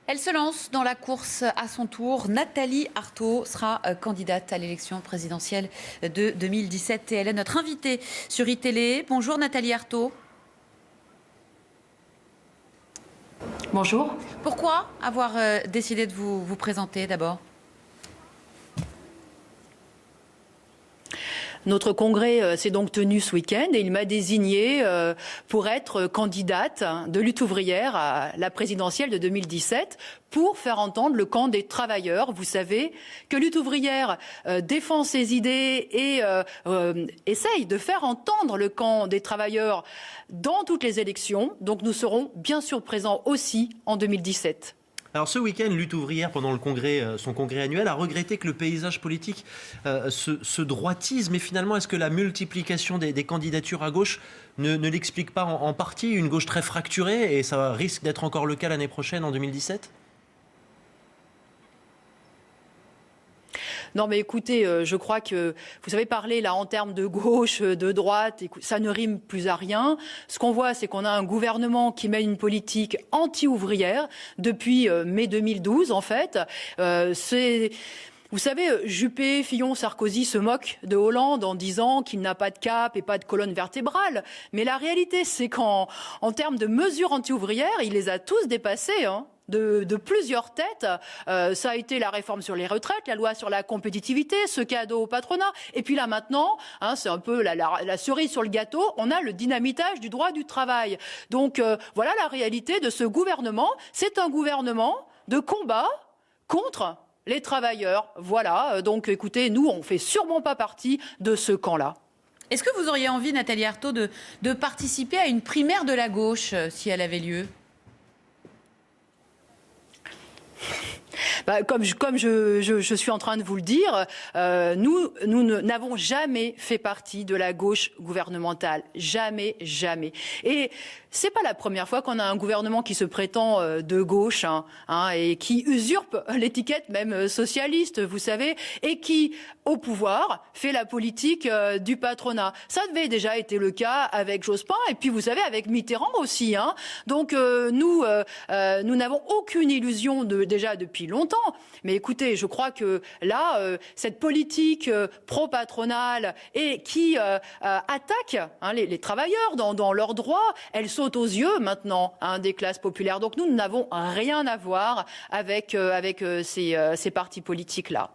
Elle se lance dans la course à son tour. Nathalie Arthaud sera candidate à l'élection présidentielle de 2017 et elle est notre invitée sur iTélé. Bonjour Nathalie Arthaud. Bonjour. Pourquoi avoir décidé de vous présenter d'abord ? Notre congrès s'est donc tenu ce week-end et il m'a désignée pour être candidate de lutte ouvrière à la présidentielle de 2017 pour faire entendre le camp des travailleurs. Vous savez que lutte ouvrière défend ses idées et essaye de faire entendre le camp des travailleurs dans toutes les élections. Donc nous serons bien sûr présents aussi en 2017. Alors ce week-end, Lutte ouvrière, pendant son congrès annuel, a regretté que le paysage politique se droitise. Mais finalement, est-ce que la multiplication des candidatures à gauche ne l'explique pas en partie? Une gauche très fracturée, et ça risque d'être encore le cas l'année prochaine, en 2017? Non mais écoutez, je crois que vous savez parler là en termes de gauche, de droite, ça ne rime plus à rien. Ce qu'on voit, c'est qu'on a un gouvernement qui mène une politique anti-ouvrière depuis mai 2012 en fait. Vous savez, Juppé, Fillon, Sarkozy se moquent de Hollande en disant qu'il n'a pas de cap et pas de colonne vertébrale. Mais la réalité, c'est qu'en termes de mesures anti-ouvrières, il les a tous dépassées, hein. De plusieurs têtes. Ça a été la réforme sur les retraites, la loi sur la compétitivité, ce cadeau au patronat. Et puis là maintenant, hein, c'est un peu la cerise sur le gâteau, on a le dynamitage du droit du travail. Donc voilà la réalité de ce gouvernement. C'est un gouvernement de combat contre les travailleurs. Voilà, donc écoutez, nous on fait sûrement pas partie de ce camp-là. Est-ce que vous auriez envie, Nathalie Arthaud, de participer à une primaire de la gauche si elle avait lieu ? Comme je suis en train de vous le dire, nous n'avons jamais fait partie de la gauche gouvernementale. Jamais, jamais. Et c'est pas la première fois qu'on a un gouvernement qui se prétend de gauche et qui usurpe l'étiquette même socialiste, vous savez, et qui, au pouvoir, fait la politique du patronat. Ça avait déjà été le cas avec Jospin et puis, vous savez, avec Mitterrand aussi. Donc, nous n'avons aucune illusion déjà depuis longtemps. Mais écoutez, je crois que là, cette politique pro-patronale et qui attaque les travailleurs dans leurs droits, elle saute aux yeux maintenant des classes populaires. Donc nous n'avons rien à voir avec ces partis politiques-là.